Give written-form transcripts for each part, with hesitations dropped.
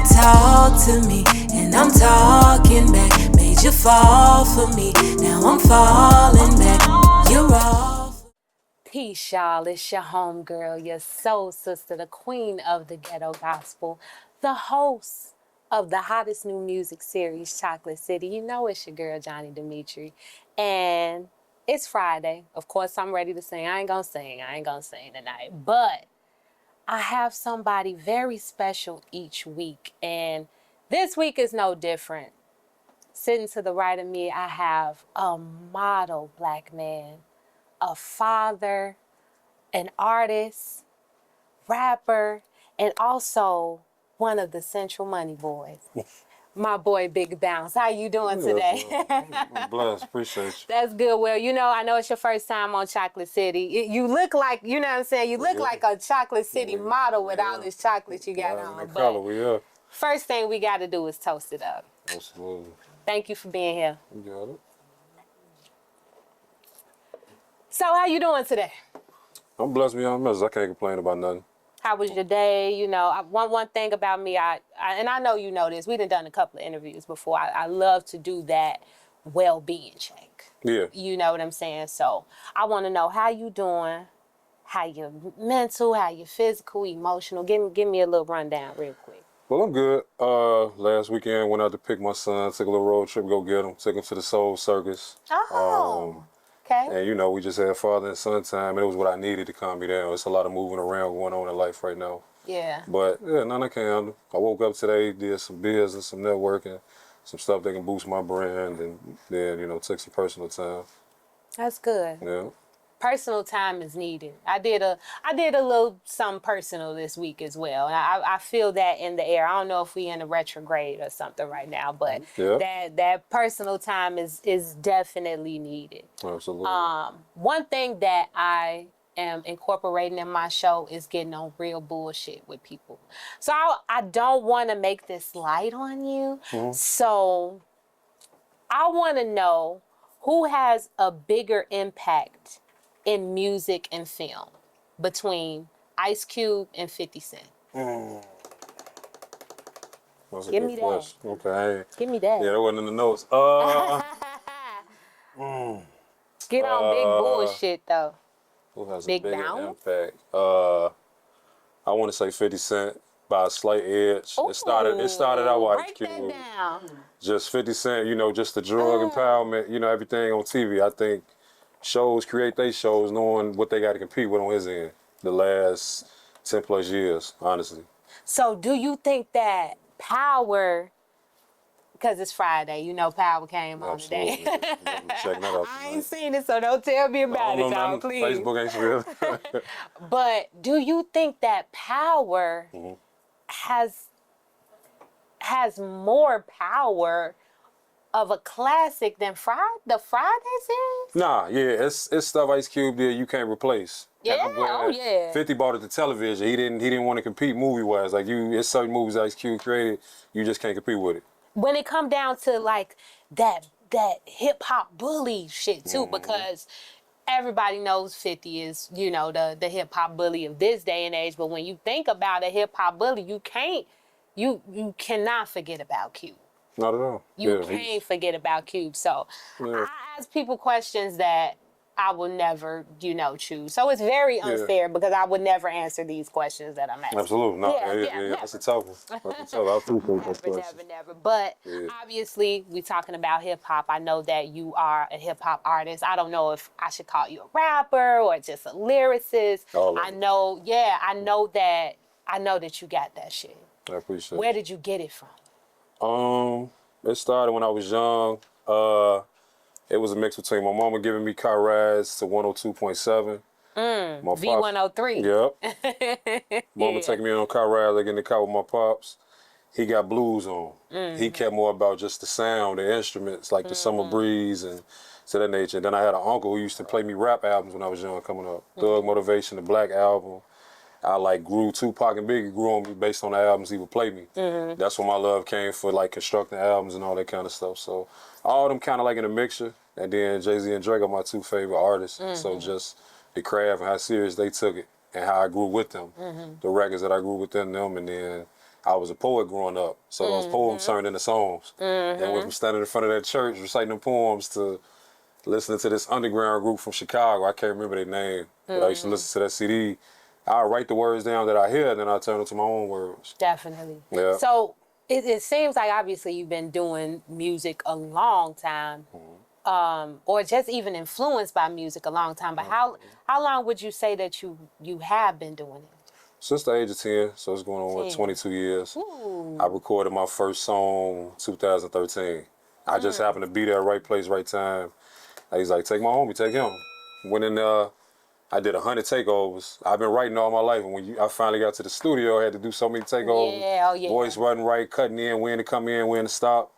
talk to me, and I'm talking back. Made you fall for me, now I'm falling back. You're off. Peace, y'all. It's your homegirl, your soul sister, the queen of the ghetto gospel, the host of the hottest new music series, Chocolate City. You know it's your girl, Johni Demeatri. And it's Friday. Of course, I'm ready to sing. I ain't gonna sing tonight. But I have somebody very special each week. And this week is no different. Sitting to the right of me, I have a model black man, a father, an artist, rapper, and also one of the Central Money Boys. My boy, Big Bounce. How you doing today? I'm blessed. Appreciate you. That's good. Well, you know, I know it's your first time on Chocolate City. You look like, you know what I'm saying? You look like a Chocolate City model with all this chocolate you got on. Color, we are. First thing we got to do is toast it up. Absolutely. Thank you for being here. You got it. So, how you doing today? I'm blessed beyond measures. I can't complain about nothing. How was your day? You know, one thing about me, and I know you know this, we done a couple of interviews before. I love to do that well-being check. Yeah. You know what I'm saying? So I want to know how you doing, how you mental, how you physical, emotional. Give me a little rundown real quick. Well, I'm good. Last weekend, went out to pick my son, took a little road trip, go get him, took him to the Soul Circus. Oh, okay. And, you know, we just had father and son time, and it was what I needed to calm me down. It's a lot of moving around going on in life right now. Yeah. But, yeah, none I can handle. I woke up today, did some business, some networking, some stuff that can boost my brand, and then, you know, took some personal time. That's good. Yeah. Personal time is needed. I did a little something personal this week as well. And I feel that in the air. I don't know if we in a retrograde or something right now, but that personal time is definitely needed. Absolutely. One thing that I am incorporating in my show is getting on real bullshit with people. So I don't want to make this light on you. Mm-hmm. So I want to know who has a bigger impact in music and film between Ice Cube and 50 Cent? That's a Give good me question. that. Okay. Give me that. Yeah, that wasn't in the notes. Get on big bullshit though. Who has Big a bigger Bounce? impact? I want to say 50 Cent by a slight edge. Ooh, It started out with Ice Cube. break that down. Just 50 Cent, you know, just the drug empowerment, you know, everything on TV. I think shows create their shows knowing what they got to compete with on his end the last 10 plus years, honestly. So do you think that Power, because it's Friday, you know Power came on today. Check that out. I ain't seen it, so don't tell me about it, y'all, please. Facebook ain't real. But do you think that Power has more power of a classic than the Friday series? Nah, yeah, it's stuff Ice Cube did you can't replace. Yeah, oh yeah. 50 bought it to television. He didn't want to compete movie wise. Like it's certain movies Ice Cube created, you just can't compete with it. When it come down to like that hip hop bully shit too, because everybody knows 50 is, you know, the hip hop bully of this day and age. But when you think about a hip hop bully, you cannot forget about Cube. Not at all. You can't forget about Cube. So I ask people questions that I will never, you know, choose. So it's very unfair because I would never answer these questions that I'm asking. Absolutely. No, yeah. That's a tough one. Never. But obviously, we're talking about hip hop. I know that you are a hip hop artist. I don't know if I should call you a rapper or just a lyricist. I know that you got that shit. I appreciate it. Where did you get it from? It started when I was young. It was a mix between my mama giving me car rides to 102.7. V103. Yep. Mama taking me on car rides, like in the car with my pops. He got blues on. He cared more about just the sound, the instruments, like the Summer Breeze and to that nature. And then I had an uncle who used to play me rap albums when I was young coming up. Thug Motivation, the Black Album. I grew Tupac and Biggie grew on me based on the albums he would play me. That's where my love came for constructing albums and all that kind of stuff. So all of them kind of like in a mixture. And then Jay-Z and Drake are my two favorite artists. So just the craft and how serious they took it and how I grew with them. The records that I grew with them and then I was a poet growing up, so those poems turned into songs. And went from standing in front of that church reciting them poems to listening to this underground group from Chicago. I can't remember their name, but I used to listen to that CD. I'll write the words down that I hear, and then I'll turn it to my own words. Definitely. Yeah. So it seems like obviously you've been doing music a long time, or just even influenced by music a long time. But how long would you say that you have been doing it? Since the age of 10, so it's going on 22 years. I recorded my first song 2013. I just happened to be there, right place, right time. He's like, take my homie, take him. Went in there, I did 100 takeovers. I've been writing all my life, and when I finally got to the studio, I had to do so many takeovers. Voice wasn't right, cutting in, when to come in, when to stop.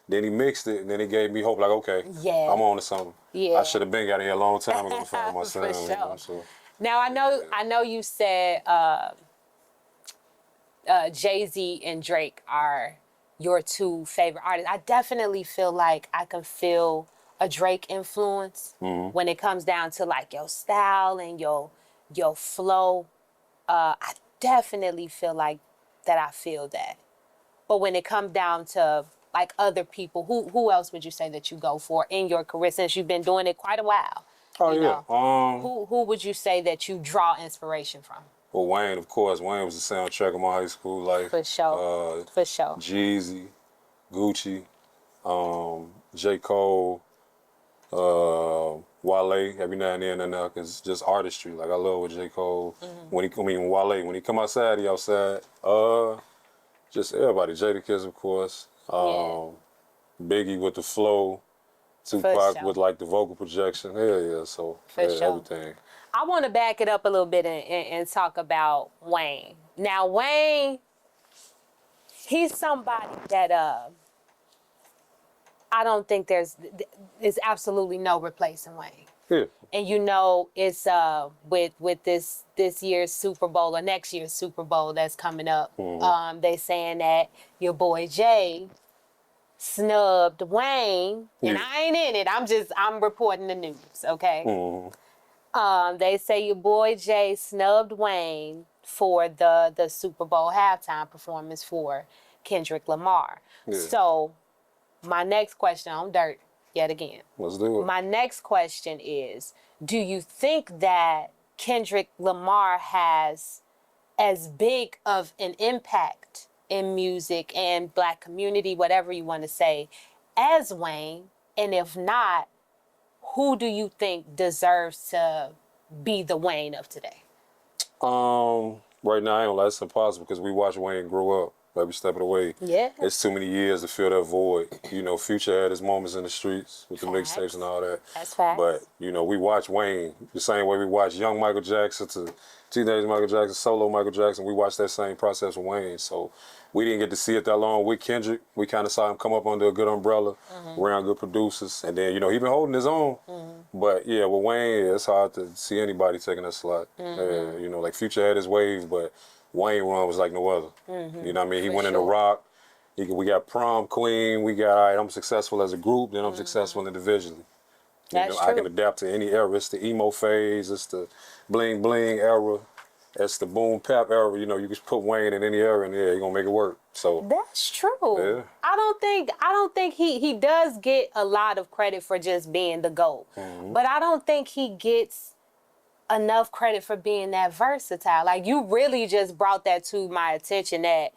Then he mixed it, and then he gave me hope, like, okay, I'm on to something. I should have been got in here a long time ago to find my sound. For sure. You know, so. Now I know you said Jay-Z and Drake are your two favorite artists. I definitely feel like I can feel a Drake influence when it comes down to like your style and your flow. I definitely feel like that. I feel that. But when it comes down to like other people, who else would you say that you go for in your career since you've been doing it quite a while? Oh, you yeah. know? Who would you say that you draw inspiration from? Well, Wayne, of course. Wayne was the soundtrack of my high school life. For sure. For sure. Jeezy, Gucci, J. Cole, Wale, every now and then, cause just artistry. Like I love what J. Cole. Wale, when he come outside, he outside. Just everybody. Jadakiss, of course. Biggie with the flow. Tupac with like the vocal projection. Yeah. So everything. I want to back it up a little bit and talk about Wayne. Now Wayne, he's somebody that I don't think there's absolutely no replacing Wayne. Yeah. And you know it's with this year's Super Bowl or next year's Super Bowl that's coming up. They saying that your boy Jay snubbed Wayne, and I ain't in it. I'm reporting the news, okay? They say your boy Jay snubbed Wayne for the Super Bowl halftime performance for Kendrick Lamar. So my next question on Dirt yet again. Let's do it. My next question is, do you think that Kendrick Lamar has as big of an impact in music and Black community, whatever you want to say, as Wayne? And if not, who do you think deserves to be the Wayne of today? Right now, I ain't gonna lie, it's impossible because we watch Wayne grow up every step of the way. Yeah. It's too many years to fill that void. You know, Future had his moments in the streets with the mixtapes and all that. That's facts. But, you know, we watch Wayne the same way we watch young Michael Jackson to teenage Michael Jackson, solo Michael Jackson. We watched that same process with Wayne. So we didn't get to see it that long with Kendrick. We kind of saw him come up under a good umbrella, around good producers. And then, you know, he been holding his own. But, yeah, with Wayne, it's hard to see anybody taking that slot. You know, like Future had his wave, but Wayne run was like no other. You know what I mean? He went into rock. We got Prom Queen. We got, all right, I'm successful as a group, then I'm successful individually. That's true. I can adapt to any era. It's the emo phase. It's the bling bling era. It's the boom pap era. You know, you can put Wayne in any era, and yeah, you're gonna make it work. So that's true. Yeah. I don't think he does get a lot of credit for just being the GOAT, but I don't think he gets enough credit for being that versatile. Like, you really just brought that to my attention, that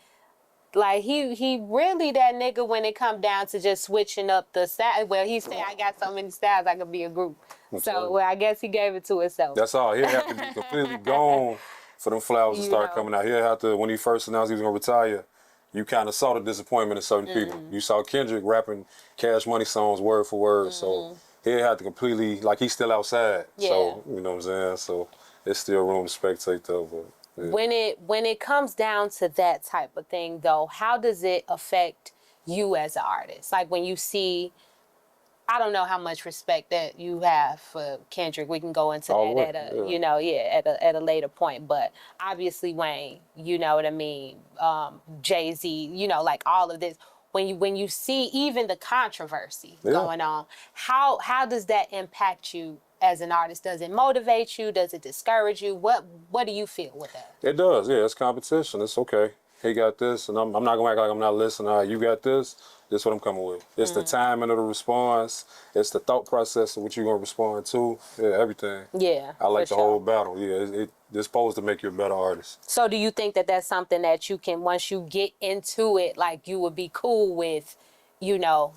like he really that nigga when it come down to just switching up the style. Well, he said, I got so many styles I could be a group. That's so right. Well, I guess he gave it to himself. That's all. He'll have to be completely gone for them flowers to start coming out. He'll have to, when he first announced he was gonna retire, you kind of saw the disappointment in certain people. You saw Kendrick rapping Cash Money songs word for word. So he'll have to completely, like, he's still outside. So, you know what I'm saying? So there's still room to spectate though. But yeah. When it comes down to that type of thing though, how does it affect you as an artist? Like, when you see, I don't know how much respect that you have for Kendrick. We can go into that at a later point. But obviously Wayne, you know what I mean, Jay-Z, you know, like all of this. When you see even the controversy going on, how does that impact you as an artist? Does it motivate you? Does it discourage you? What do you feel with that? It does, yeah. It's competition. It's okay. he got this, and I'm not gonna act like I'm not listening. All right, you got this. This is what I'm coming with. It's the timing of the response. It's the thought process of what you're gonna respond to. Yeah, everything. Yeah, I like for the sure. whole battle. Yeah, it's supposed to make you a better artist. So do you think that that's something that you can, once you get into it, like you would be cool with, you know,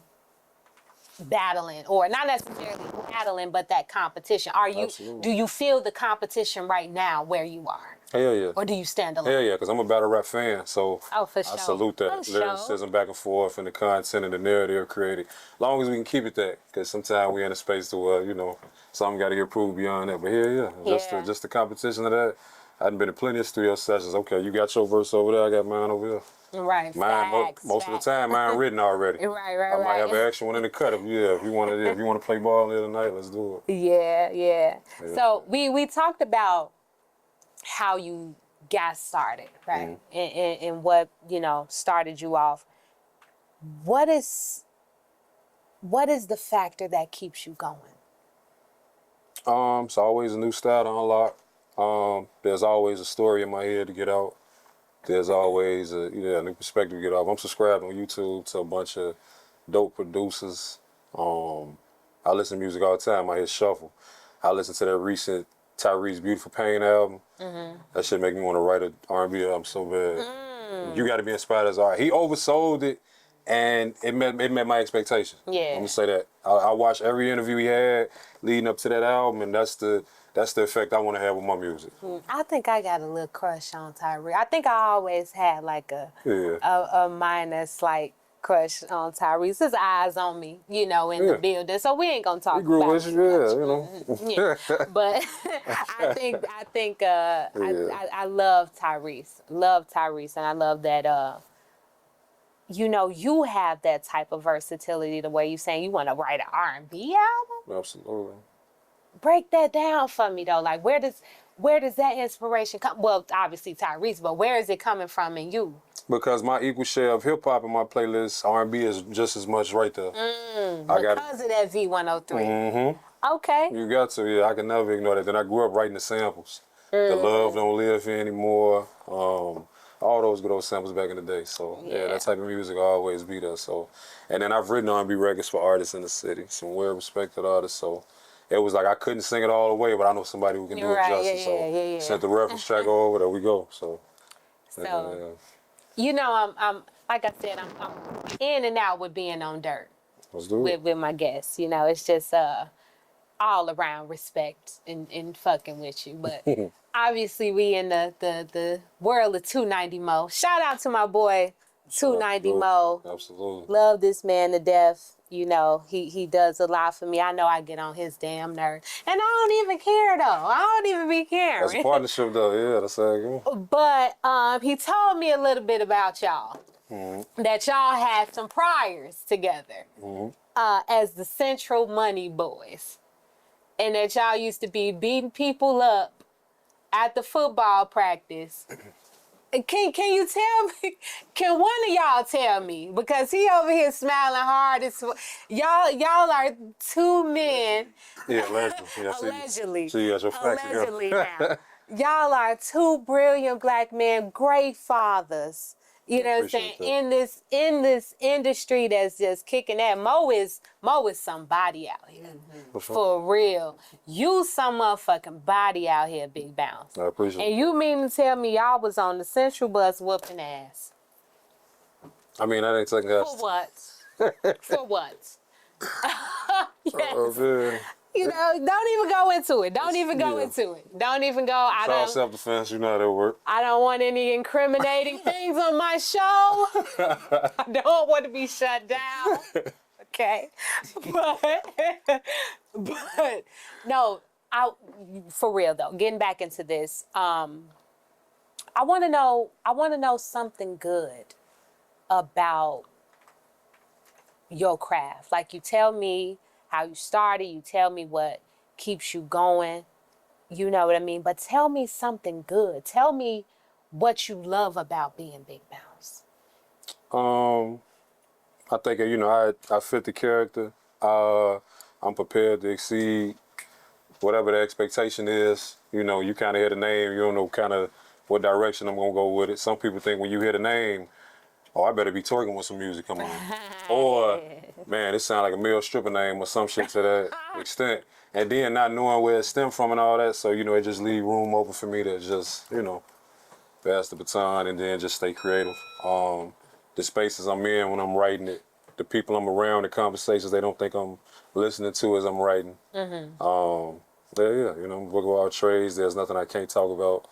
battling, or not necessarily battling, but that competition? Absolutely. Do you feel the competition right now where you are? Hell yeah. Or do you stand alone? Hell yeah, because I'm a battle rap fan, so Oh, for I sure. salute that. For sure. Lyricism back and forth and the content and the narrative created. As long as we can keep it that, because sometimes we're in a space to where, you know, something got to get proved beyond that. But yeah, just the competition of that. I've been to plenty of studio sessions. Okay, you got your verse over there, I got mine over here. Right, Mine, facts, most of the time, mine written already. Right, I might have an extra one in the cut if you want to play ball here tonight, let's do it. Yeah. So we talked about how you got started, right? And what, you know, started you off. What is the factor that keeps you going? It's always a new style to unlock. There's always a story in my head to get out. There's always a new perspective to get off. I'm subscribed on YouTube to a bunch of dope producers. I listen to music all the time. I hit shuffle. I listen to that recent Tyrese Beautiful Pain album. That shit make me want to write an R&B album so bad. You got to be inspired as art. He oversold it, and it met my expectations. Yeah. I'm gonna say that. I watched every interview he had leading up to that album, and that's the effect I want to have with my music. I think I got a little crush on Tyrese. I think I always had like a minor slight crush on Tyrese. His eyes on me, you know, in the building. So we ain't gonna talk He grew about with it. you, you know. Yeah. But I think I love Tyrese. Love Tyrese, and I love that you know, you have that type of versatility, the way you saying you want to write an R&B album. Absolutely. Break that down for me though. Like where does that inspiration come? Well, obviously Tyrese, but where is it coming from in you? Because my equal share of hip hop in my playlist, R&B is just as much right there. Because of that V103. Okay. You got to, yeah. I can never ignore that. Then I grew up writing the samples. The love don't live here anymore. All those good old samples back in the day. So yeah, that type of music will always be there. So, and then I've written R&B records for artists in the city, some well-respected artists. So it was like I couldn't sing it all the way, but I know somebody who can do it justice. Sent the reference track over. There we go. So. You know, I'm like I said, I'm in and out with being on dirt. Let's do it. With my guests. You know, it's just all around respect and fucking with you. But obviously we in the world of 290 Mo. Shout out to my boy 290 Mo. Absolutely. Love this man to death. You know, he does a lot for me. I know I get on his damn nerve. And I don't even care though. I don't even be caring. That's a partnership though, yeah, that's how it goes. But he told me a little bit about y'all. That y'all had some priors together as the Central Money Boys. And that y'all used to be beating people up at the football practice. Can you tell me? Can one of y'all tell me? Because he over here smiling hard. Y'all are two men. Yeah, allegedly. Yeah, allegedly. See, your facts Allegedly now. Y'all are two brilliant black men, great fathers. You know what I'm saying? In this industry that's just kicking that. Mo is somebody out here. For real. You some motherfucking body out here, Big Bounce. I appreciate it. And you mean to tell me y'all was on the Central bus whooping ass? I mean, that ain't taking us. For what? For what? Yes. You know, don't even go into it. Don't even go into it. Don't even go. It's all self-defense. You know how that work. I don't want any incriminating things on my show. I don't want to be shut down. Okay. But no, for real though, getting back into this, I want to know something good about your craft. Like you tell me how you started, you tell me what keeps you going, you know what I mean? But tell me something good. Tell me what you love about being Big Bounce. I think, you know, I fit the character. I'm prepared to exceed whatever the expectation is. You know, you kind of hear the name, you don't know kind of what direction I'm gonna go with it. Some people think when you hear the name, oh, I better be twerking when some music come on. Or, man, it sounds like a male stripper name or some shit to that extent. And then not knowing where it stemmed from and all that, so, you know, it just leave room open for me to just, you know, pass the baton and then just stay creative. The spaces I'm in when I'm writing it, the people I'm around, the conversations they don't think I'm listening to as I'm writing. Yeah, you know, book of all trades, there's nothing I can't talk about.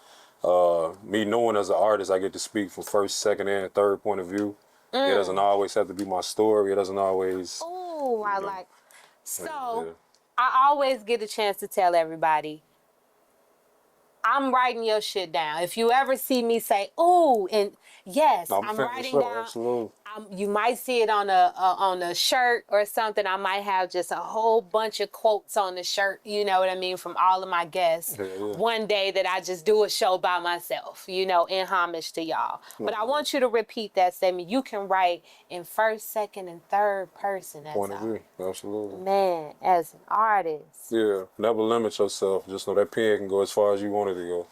Me knowing as an artist, I get to speak from first, second, and third point of view. It doesn't always have to be my story. It doesn't always. Oh, I like. So, Yeah. I always get a chance to tell everybody, I'm writing your shit down. If you ever see me say, "Ooh," and yes, I'm writing down. Absolutely. You might see it on a shirt or something. I might have just a whole bunch of quotes on the shirt. You know what I mean, from all of my guests. Yeah, yeah. One day that I just do a show by myself. You know, in homage to y'all. But I want you to repeat that statement. You can write in first, second, and third person. That's Point of view. Absolutely. Man, as an artist. Yeah. Never limit yourself. Just know that pen can go as far as you want it to go.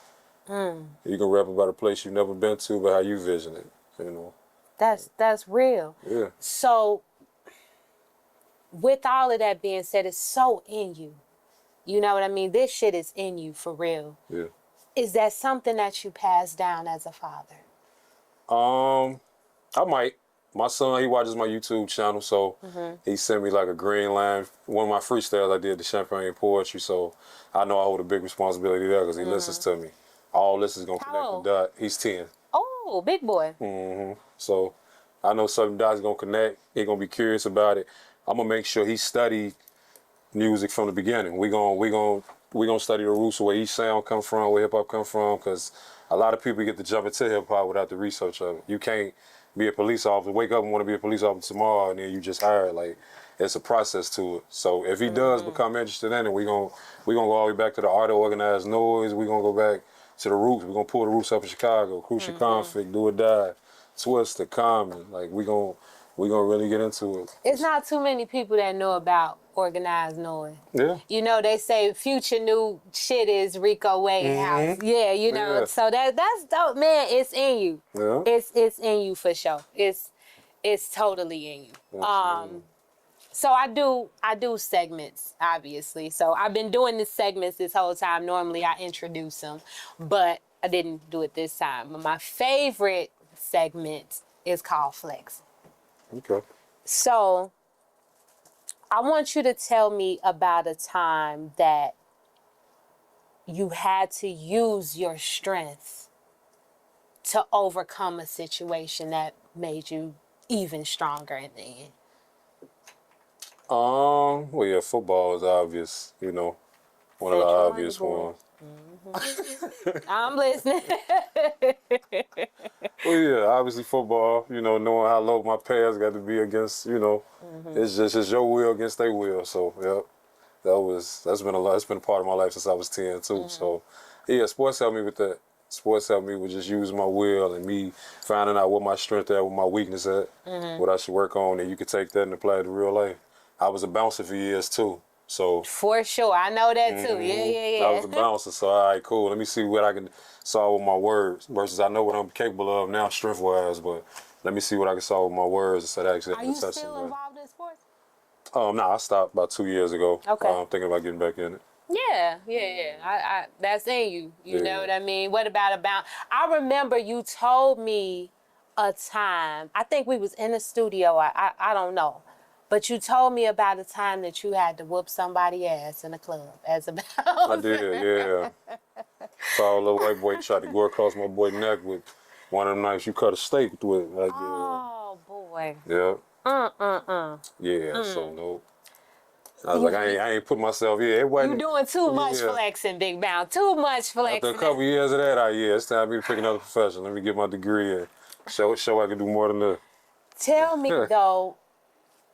You can rap about a place you've never been to, but how you vision it. You know. That's real. Yeah. So, with all of that being said, it's so in you. You know what I mean? This shit is in you for real. Yeah. Is that something that you pass down as a father? I might. My son, he watches my YouTube channel, so he sent me like a green line. One of my freestyles I did, the Champagne Poetry, so I know I hold a big responsibility there because he listens to me. All this is going to connect the dot. He's 10. Oh, big boy. So I know certain dots going to connect. He's going to be curious about it. I'm going to make sure he study music from the beginning. We gonna study the roots of where each sound come from, where hip hop come from, because a lot of people get to jump into hip hop without the research of it. You can't be a police officer, wake up and want to be a police officer tomorrow, and then you just hired. Like, it's a process to it. So if he does become interested in it, we gonna go all the way back to the art of organized noise. We gonna go back to the roots. We gonna pull the roots up in Chicago, Crucial Conflict, Do or Die, Twister, Common. Like we gonna really get into it. It's not too many people that know about organized noise. Yeah. You know, they say Future new shit is Rico Wade house. Yeah, you know. Yeah. So that's dope, man. It's in you. Yeah. It's in you for sure. It's totally in you. So I do segments, obviously. So I've been doing the segments this whole time. Normally I introduce them, but I didn't do it this time. But my favorite segment is called Flex. Okay. So I want you to tell me about a time that you had to use your strength to overcome a situation that made you even stronger in the end. Well, yeah, football is obvious, you know, one of the obvious ones. I'm listening. Well, yeah, obviously football, you know, knowing how low my pairs got to be against, you know, it's your will against their will. So, yeah, that's been a lot. It's been a part of my life since I was 10 too. So, yeah, sports helped me with that. Sports helped me with just using my will and me finding out what my strength at, what my weakness at, what I should work on, and you could take that and apply it to real life. I was a bouncer for years too. So For sure. I know that too. Yeah. I was a bouncer, so all right, cool. Let me see what I can solve with my words versus I know what I'm capable of now strength-wise, but let me see what I can solve with my words instead of actually Are you touching still it. involved in sports? No, I stopped about 2 years ago. Okay. I'm thinking about getting back in it. Yeah. I that's in you. You know what I mean? What about I remember you told me a time, I think we was in the studio, I don't know. But you told me about a time that you had to whoop somebody's ass in a club as a bouncer. I did, yeah. Saw a little white boy try to go across my boy's neck with one of them knives you cut a steak with. Like, Oh, boy. yeah. Yeah, so no. I was like, I ain't put myself, You wasn't. doing too much flexing, Big Mouth. Too much flexing. After a couple years of that, it's time for me to pick another profession. Let me get my degree and show I can do more than that. Tell me, though,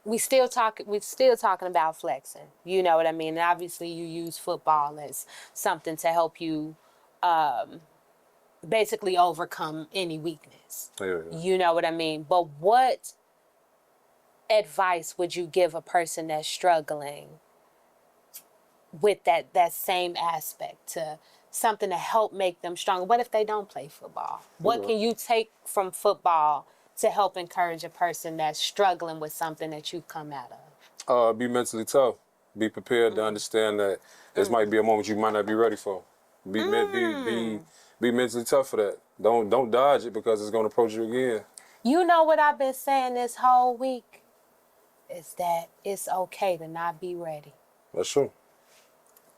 we still talking about flexing. You know what I mean? And obviously, you use football as something to help you basically overcome any weakness. Yeah. You know what I mean? But what advice would you give a person that's struggling with that same aspect to something to help make them stronger. What if they don't play football? What can you take from football to help encourage a person that's struggling with something that you've come out of? Be mentally tough. Be prepared to understand that this might be a moment you might not be ready for. Be mentally tough for that. Don't dodge it because it's gonna approach you again. You know what I've been saying this whole week? Is that it's okay to not be ready. That's true.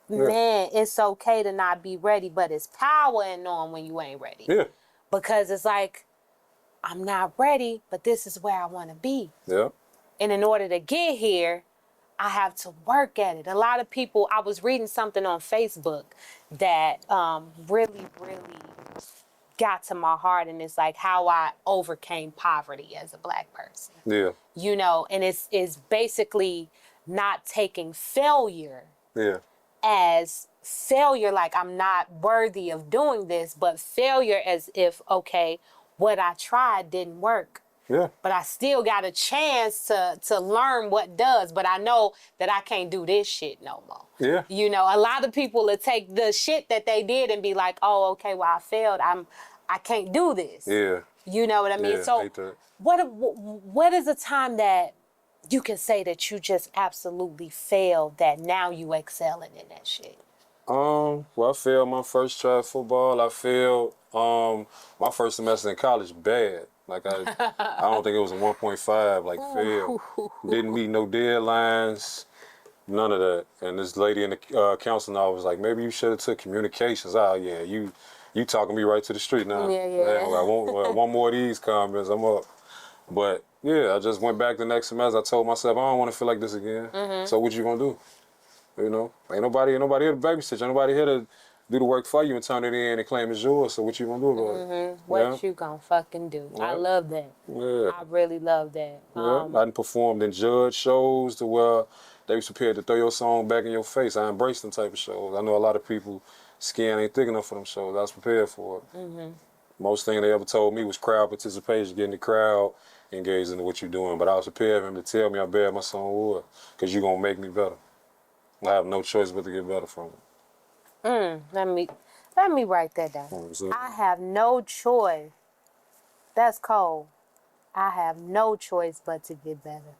Man, it's okay to not be ready, but it's power in knowing when you ain't ready. Yeah. Because it's like, I'm not ready, but this is where I want to be. Yeah. And in order to get here, I have to work at it. A lot of people, I was reading something on Facebook that really, really got to my heart, and it's like how I overcame poverty as a Black person. Yeah. You know, and it's basically not taking failure as failure, like I'm not worthy of doing this, but failure as if, okay, what I tried didn't work. Yeah. But I still got a chance to learn what does, but I know that I can't do this shit no more. Yeah. You know, a lot of people will take the shit that they did and be like, oh, okay, well, I failed. I can't do this. Yeah. You know what I mean? Yeah, So hate that. what is a time that you can say that you just absolutely failed that now you excelling in that shit? Well, I failed my first try at football. I failed my first semester in college bad. Like I don't think it was a 1.5. Like failed. Didn't meet no deadlines. None of that. And this lady in the counseling office was like, maybe you should have took communications. Oh yeah, you talking me right to the street now. Yeah. One more of these comments, I'm up. But yeah, I just went back the next semester. I told myself I don't want to feel like this again. So what you gonna do? You know, ain't nobody here to babysit. Ain't nobody here to do the work for you and turn it in and claim it's yours. So what you gonna do about it? What you gonna fucking do? Yeah. I love that. Yeah. I really love that. I done performed in judge shows to where they was prepared to throw your song back in your face. I embraced them type of shows. I know a lot of people skin ain't thick enough for them shows. I was prepared for it. Most thing they ever told me was crowd participation, getting the crowd engaged into what you're doing. But I was prepared for him to tell me how bad my song was, because you're gonna make me better. I have no choice but to get better from it. Let me write that down. I have no choice. That's cold. I have no choice but to get better.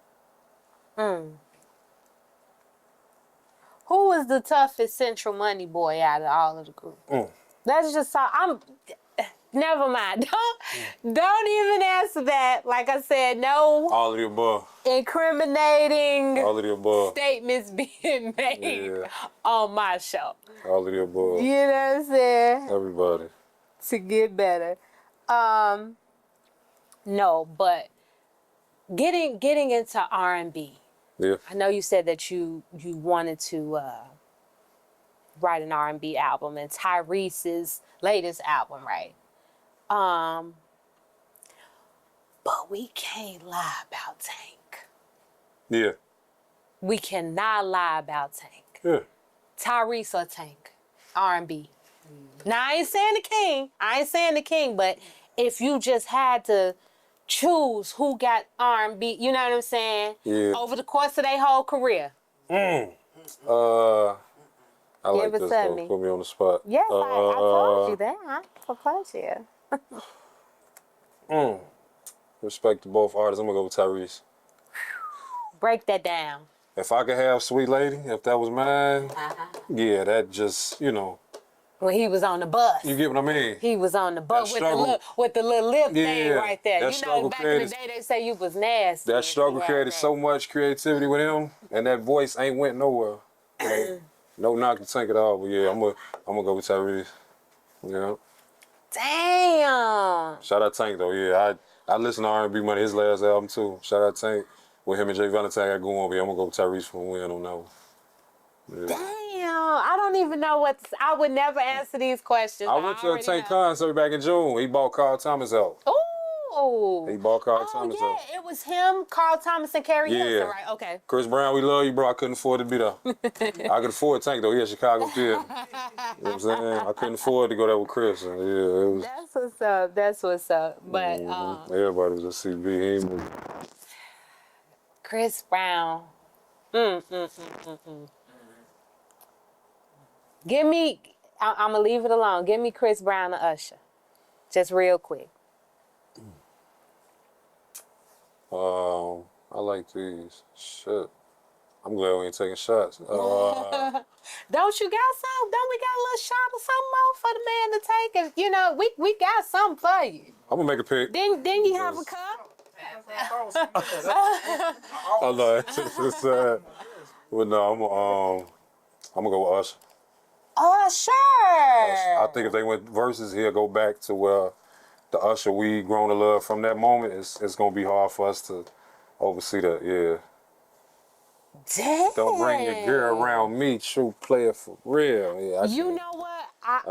Who was the toughest Central Money boy out of all of the group? That's just how never mind. Don't even answer that. Like I said, no. All of the above. Incriminating. All of the above. Statements being made on my show. All of the above. You know what I'm saying? Everybody. To get better. No, but getting into R&B. Yeah. I know you said that you wanted to write an R&B album, and Tyrese's latest album, right? But we can't lie about Tank. Yeah. We cannot lie about Tank. Yeah. Tyrese or Tank, R&B. Now I ain't saying the king, but if you just had to choose who got R&B, you know what I'm saying? Yeah. Over the course of their whole career. I like Give it this to though. me. Put me on the spot. Yes, I told you that. I told you. Respect to both artists. I'm gonna go with Tyrese. Break that down. If I could have Sweet Lady, if that was mine, yeah, that just, you know. When he was on the bus. You get what I mean? He was on the bus That struggle- with the little lip thing Yeah, right there. that You know, struggle back in the created- day they say you was nasty. That if you struggle had created that. so much creativity with him, and that voice ain't went nowhere. Like, no knock to Tank at all, but yeah, I'm gonna go with Tyrese. Yeah. Damn. Shout out Tank though, yeah. I listened to R&B Money, his last album too. Shout out Tank with him and Jay Valentine got going, but yeah, I'm gonna go with Tyrese for a win on that one. Yeah. Damn. I don't even know what I would never answer these questions. I went to a already Tank know. concert back in June. He bought Carl Thomas out. Ooh. He bought Carl Thomas yeah, out. it was him, Carl Thomas, and Carrie Yeah. Hilson, right? Okay. Chris Brown, we love you, bro. I couldn't afford to be there. I could afford Tank though. He had Chicago Theater. You know what I'm saying? I couldn't afford to go there with Chris. And yeah, it was. That's what's up. That's what's up. But Everybody was a CB. He ain't moving. Chris Brown. Give me I'm gonna leave it alone. Give me Chris Brown or Usher, just real quick. I like these. Shit. I'm glad we ain't taking shots. Don't you got some? Don't we got a little shot or something more for the man to take? And you know, we got something for you. I'm gonna make a pick. Then you have a cup. Oh no, it's sad. Well, no, I'm gonna go with Usher. Oh, sure. I think if they went versus, he'll go back to where the Usher we grown to love from that moment. It's gonna be hard for us to oversee that. Yeah. Damn. Don't bring your girl around me, true player for real. Yeah. You know what? I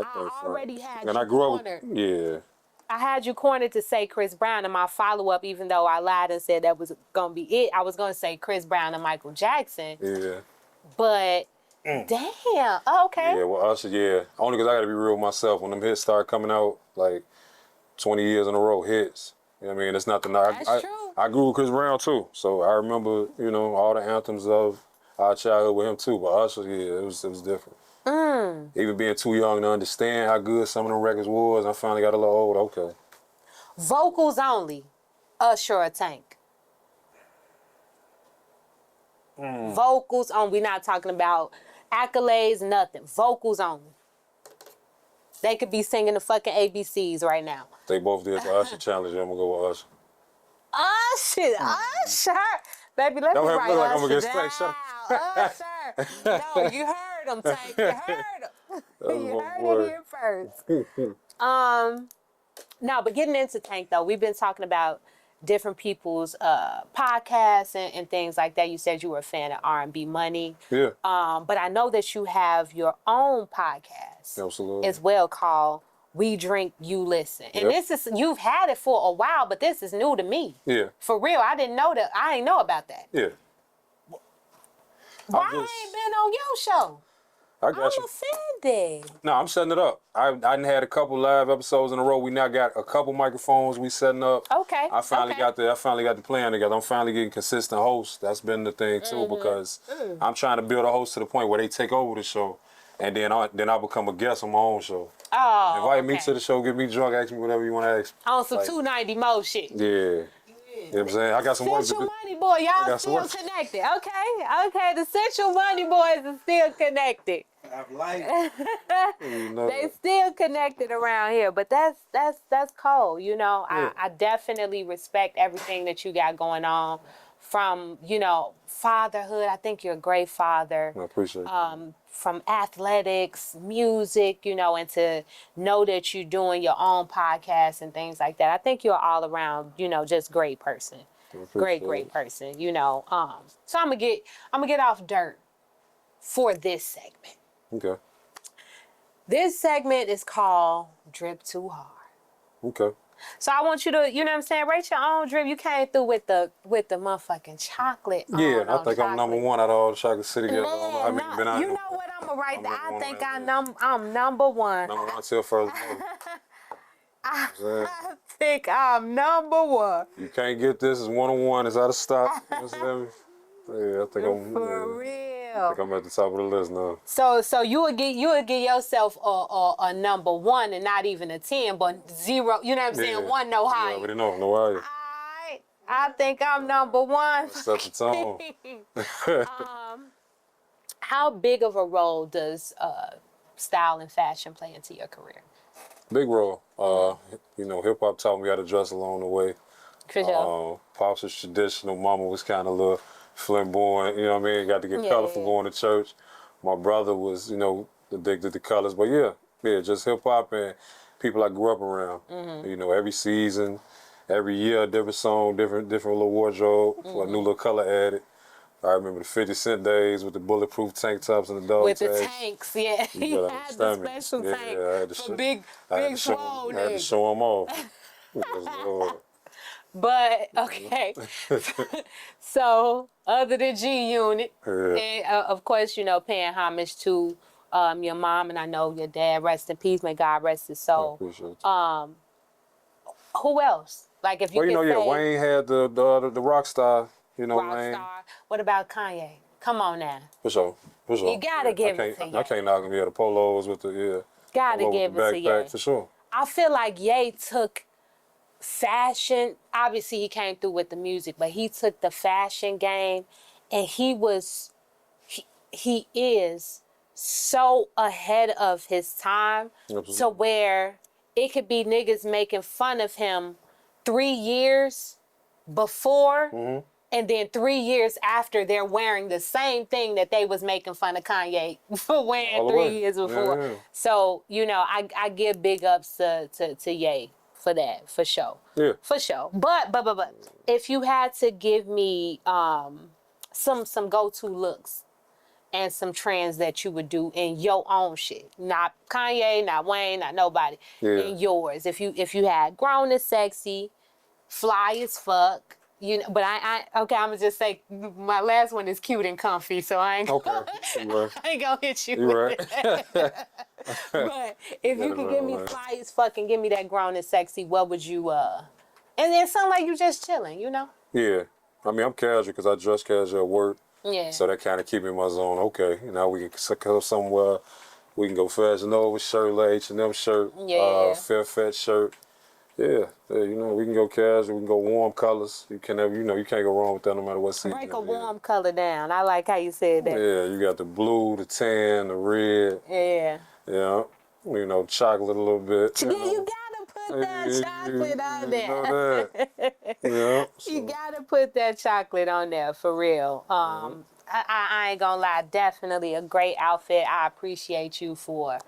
already had and you I grew cornered. up. Yeah. I had you cornered to say Chris Brown, and my follow-up, even though I lied and said that was gonna be it, I was gonna say Chris Brown and Michael Jackson. Yeah. But damn. Oh, okay. Yeah. Well, Usher. Yeah. Only because I gotta be real with myself. When them hits start coming out, like 20 years in a row, hits. You know what I mean? It's not the That's true. I grew with Chris Brown too, so I remember, you know, all the anthems of our childhood with him too. But Usher, yeah, it was different. Even being too young to understand how good some of the records was, I finally got a little old. Okay. Vocals only, Usher or Tank? Vocals only. We're not talking about accolades, nothing. Vocals only. They could be singing the fucking ABCs right now. They both did the Usher challenge. I'm gonna go with Usher. Usher. Baby, let Don't me have write to look like I'm Usher gonna get down. Usher. No, you heard him, Tank. You heard him. You heard it here first. No, but getting into Tank though, we've been talking about different people's podcasts and things like that. You said you were a fan of R&B Money. Yeah. But I know that you have your own podcast Absolutely. as well called We Drink, You Listen. And Yep. this is, you've had it for a while, but this is new to me. Yeah. For real, I didn't know that. I didn't know about that. Yeah. Why I ain't been on your show? I got I'm you. offended. No, I'm setting it up. I done had a couple live episodes in a row. We now got a couple microphones we setting up. Okay. I finally got the plan together. I'm finally getting consistent hosts. That's been the thing too, because I'm trying to build a host to the point where they take over the show, and then I become a guest on my own show. Oh, Invite me to the show, get me drunk, ask me whatever you want to ask. on some Like, 290 mo shit. Yeah. You know what I'm saying? I got some work to Central do. Money Boy, y'all got some still work. connected. Okay, the Central Money Boys are still connected. You know They that. still connected around here, but that's cold. You know, Yeah. I definitely respect everything that you got going on. From, you know, fatherhood. I think you're a great father. I appreciate it. From athletics, music, you know, and to know that you're doing your own podcast and things like that. I think you're all around, you know, just great person. Great it. person, you know. So I'm gonna get off dirt for this segment. Okay. This segment is called Drip Too Hard. Okay. So I want you to, you know what I'm saying, rate your own drip. You came through with the motherfucking chocolate. Yeah, I think I'm number one out of all the Chocolate City girls. I mean, been out you know what? I'm gonna write that. I think I'm number one. number one till further notice. I think I'm number one. You can't get this. It's 101. It's out of stock. You know what yeah, I think I'm. For Yeah, I real. think I'm at the top of the list now. So you would give yourself a number one and not even a 10, but 0. You know what I'm saying? Yeah. One no You higher. already know. No higher. Alright. I think I'm number one. Set the tone. How big of a role does style and fashion play into your career? Big role. You know, hip hop taught me how to dress along the way. For sure. Pops was traditional. Mama was kind of a little flamboyant. You know what I mean? Got to get Yeah, colorful yeah. going to church. My brother was, you know, addicted to colors. But yeah, just hip hop and people I grew up around. Mm-hmm. You know, every season, every year, a different song, different little wardrobe, a new little color added. I remember the 50 Cent days with the bulletproof tank tops and the dog With tags. the tanks, yeah. You He gotta had the understand me. special Yeah, tank I had to for show- big I had to swole show, I had to niggas. show them off. Yes, Lord. But, okay. So, other than G-Unit, Yeah. and of course, you know, paying homage to your mom, and I know your dad, rest in peace, may God rest his I soul. appreciate you. Who else? Like, if you Well, you know, could yeah, say Wayne had the rock star, you know, Wayne. Rockstar. What about Kanye? Come on now. For sure. You gotta give I it to can't, you. I can't knock him. Yeah, the polos with the, Gotta along give with the it to Ye. backpack for sure. I feel like Ye took fashion. Obviously, he came through with the music, but he took the fashion game, and he is so ahead of his time. Absolutely. To where it could be niggas making fun of him 3 years before, and then 3 years after they're wearing the same thing that they was making fun of Kanye for wearing All the 3 way. years before. Yeah. So, I give big ups to Ye for that, for sure. Yeah. For sure. But if you had to give me some go-to looks and some trends that you would do in your own shit, not Kanye, not Wayne, not nobody, in yours. If you had grown as sexy, fly as fuck, but I I'm gonna just say my last one is cute and comfy, so I ain't Okay. I ain't gonna hit you You're with right. that. But if you could give me fly as fuck and give me that grown and sexy, what would you and then something like you just chilling, Yeah. I mean, I'm casual because I dress casual at work. Yeah. So that kind of keep me in my zone. Okay, now we can go somewhere. We can go Fashion Nova shirt, like H&M shirt, Yeah. Fairfax shirt. Yeah, we can go casual. We can go warm colors. You can never, you can't go wrong with that no matter what season. Break a warm color down. I like how you said that. Yeah, you got the blue, the tan, the red. Yeah. Yeah, chocolate a little bit. Yeah, you gotta put that chocolate on there. You know that. Yeah. You gotta put that chocolate on there for real. I ain't gonna lie, definitely a great outfit. I appreciate you for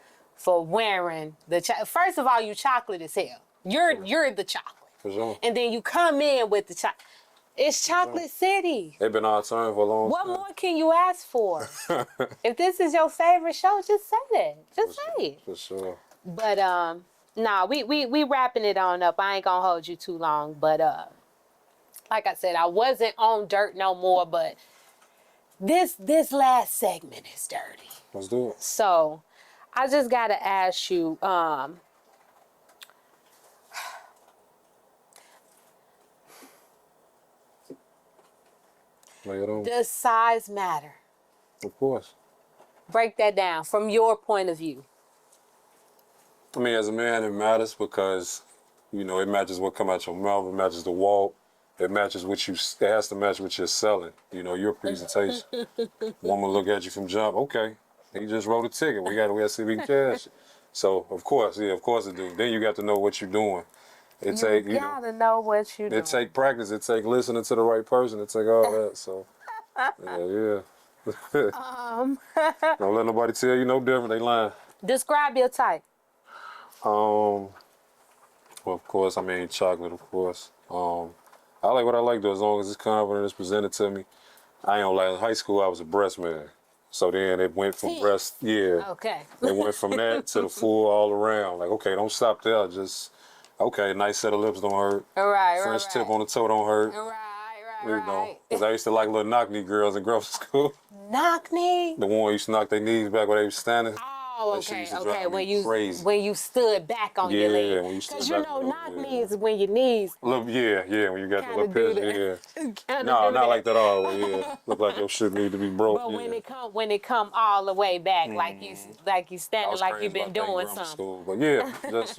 wearing the first of all, you chocolate as hell. You're the chocolate. For sure. And then you come in with the chocolate. It's Chocolate City. They've been our turn for a long What time. more can you ask for? If this is your favorite show, just say that. Just say it. For sure. But nah, we wrapping it on up. I ain't gonna hold you too long. But like I said, I wasn't on dirt no more, but this last segment is dirty. Let's do it. So I just gotta ask you, Lay it on. does size matter? Of course. Break that down from your point of view. I mean, as a man, it matters because, it matches what come out your mouth. It matches the walk. It matches what it has to match what you're selling. Your presentation. Woman look at you from jump. Okay, he just wrote a ticket. We got to see if we can cash it. So of course it do. Then you got to know what you're doing. You gotta know what you doing. It take practice. It take listening to the right person. It take all that. So yeah. Don't let nobody tell you no different. They lying. Describe your type. Well, of course, I mean chocolate. Of course. I like what I like though, as long as it's confident, it's presented to me. I ain't gonna lie. In high school, I was a breast man. So then it went from breast, Okay. It went from that to the full all around. Like, okay, don't stop there. Just, okay, nice set of lips don't hurt. Right. French tip on the toe don't hurt. Right. Because I used to like little knock-knee girls in growth school. Knock-knee? The one who used to knock their knees back where they were standing. Oh, That shit okay. used to drive me crazy. When you stood back on your leg. when you stood Because back on your knock-knees is when your knees when you got the little kinda pitch, Kinda No, do not that. like that all the way, Look like your shit need to be broke, But when it come all the way back, like you I standing was like crazy you've been about that in doing grammar something. school. But just,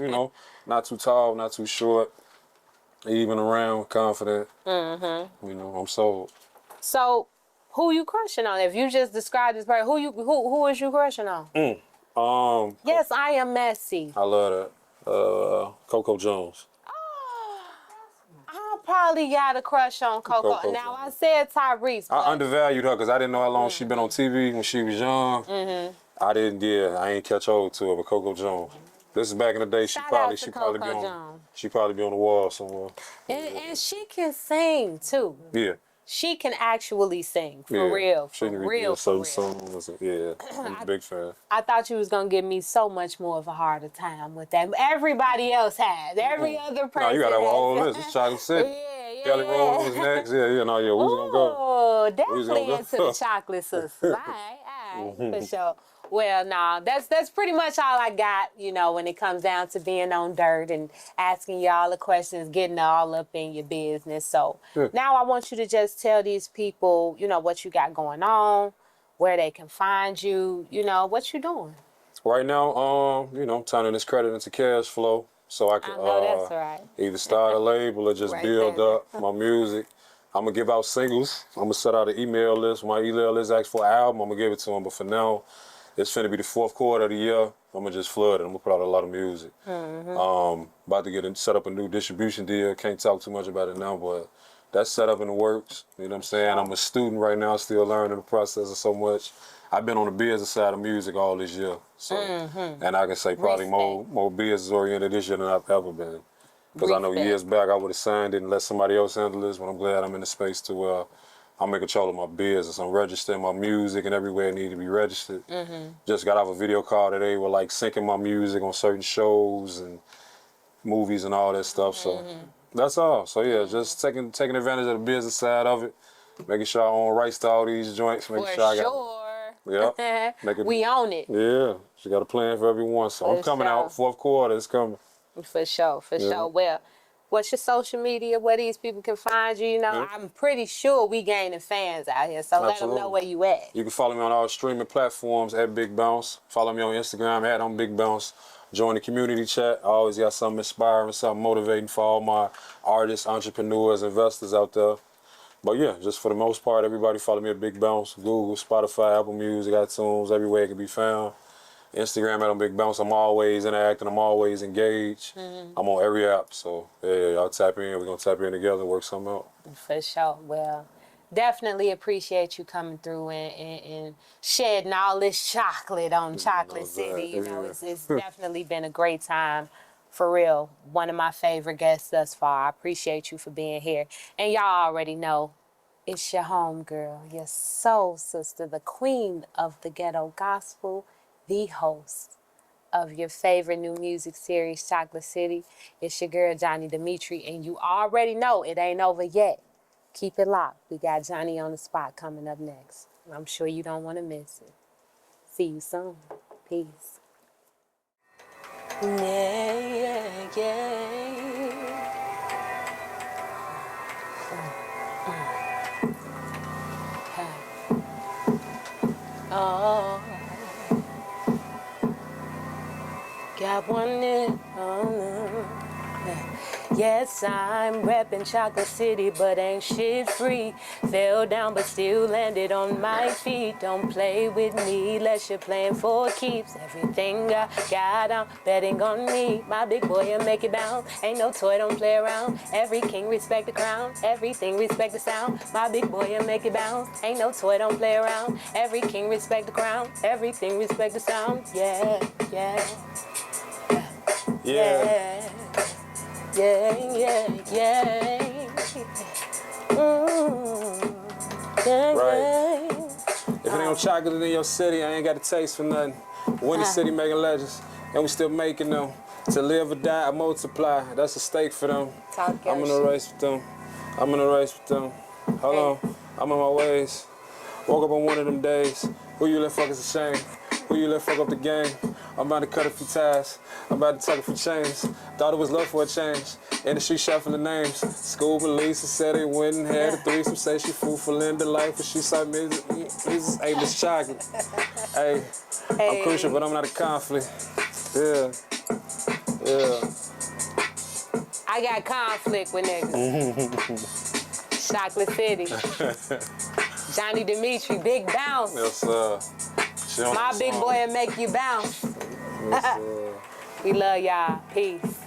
not too tall, not too short, even around, confident. I'm sold. So, who you crushing on? If you just described this person, who is you crushing on? Yes, I am messy. I love that. Coco Jones. I probably got a crush on Coco. Coco Now, Jones. I said Tyrese. I undervalued her because I didn't know how long she been on TV when she was young. I ain't catch hold to her, but Coco Jones. This is back in the day. She Shout probably out to be Coco on. Jones. She probably be on the wall somewhere. And she can sing, too. Yeah. She can actually sing, for real, She for can real, read for real. songs. Yeah, I'm a big fan. I thought you was going to give me so much more of a harder time with that. Everybody else has. Every other person No, you got to have a has. whole list. It's Chocolate City. Yeah. Kelly Rowland was next. Yeah, we was going to go. Oh, definitely go. into the chocolate sisters. All right, for sure. Well, nah, that's pretty much all I got, when it comes down to being on dirt and asking y'all the questions, getting all up in your business. So now I want you to just tell these people, what you got going on, where they can find you, what you doing. Right now, you know, turning this credit into cash flow so I can I know that's right. either start a label or just Right build there. up my music. I'm gonna give out singles. I'm gonna set out an email list. When my email list asks for an album, I'm gonna give it to them. But for now, it's finna be the fourth quarter of the year. I'm gonna just flood it. I'm gonna put out a lot of music. About to set up a new distribution deal. Can't talk too much about it now, but that's set up in the works. You know what I'm saying? I'm a student right now, still learning the process of so much. I've been on the business side of music all this year, so and I can say probably more business oriented this year than I've ever been. Because I know years back I would have signed it and let somebody else handle this, but I'm glad I'm in the space to where I'm in control of my business. I'm registering my music and everywhere it needs to be registered. Just got off a video call today with like syncing my music on certain shows and movies and all that stuff. So that's all. So yeah, just taking advantage of the business side of it, making sure I own rights to all these joints, making sure I got. Yeah. We own it. Yeah. She got a plan for everyone. So I'm coming out fourth quarter. It's coming. For sure. Well, what's your social media where these people can find you? You know, I'm pretty sure we gaining fans out here, so let them know where you at. You can follow me on all streaming platforms at Big Bounce. Follow me on Instagram at on Big Bounce. Join the community chat. I always got something inspiring, something motivating for all my artists, entrepreneurs, investors out there. But yeah, just for the most part, everybody follow me at Big Bounce. Google, Spotify, Apple Music, iTunes, everywhere it can be found. Instagram at on Big Bounce. I'm always interacting. I'm always engaged. I'm on every app. So yeah, y'all tap in. We're gonna tap in together and work something out. For sure. Well, definitely appreciate you coming through and shedding all this chocolate on Chocolate City. You know, it's definitely been a great time. For real, one of my favorite guests thus far. I appreciate you for being here. And y'all already know, it's your homegirl, your soul sister, the queen of the ghetto gospel, the host of your favorite new music series, Chocolate City. It's your girl, Johni Demeatri, and you already know it ain't over yet. Keep it locked. We got Johni on the spot coming up next. I'm sure you don't want to miss it. See you soon. Peace. Yeah. Oh, got one in. Yes, I'm reppin' Chocolate City, but ain't shit free. Fell down, but still landed on my feet. Don't play with me, unless you're playing for keeps. Everything I got, I'm betting on me. My big boy, I make it bounce. Ain't no toy, don't play around. Every king respect the crown. Everything respect the sound. My big boy, I make it bounce. Ain't no toy, don't play around. Every king respect the crown. Everything respect the sound. Yeah. Right. If it ain't no chocolate in your city, I ain't got a taste for nothing. Windy City making legends, and we still making them. To live or die or multiply, that's a stake for them. I'm in a race with them. Hold on, I'm on my ways. Woke up on one of them days. Who you let fuck is a shame? Who you let fuck up the game? I'm about to cut a few ties. I'm about to tuck a few chains. Thought it was love for a change. Industry shuffling names. School Lisa said they went and had a threesome. Say she fruitful in the life, but she saw Mrs. Hey, Miss Chocolate. Hey, I'm crucial, but I'm not a conflict. Yeah. I got conflict with niggas. Chocolate City. Johni Demeatri, Big Bounce. Yes, sir. My big boy will make you bounce. Yes, sir. We love y'all. Peace.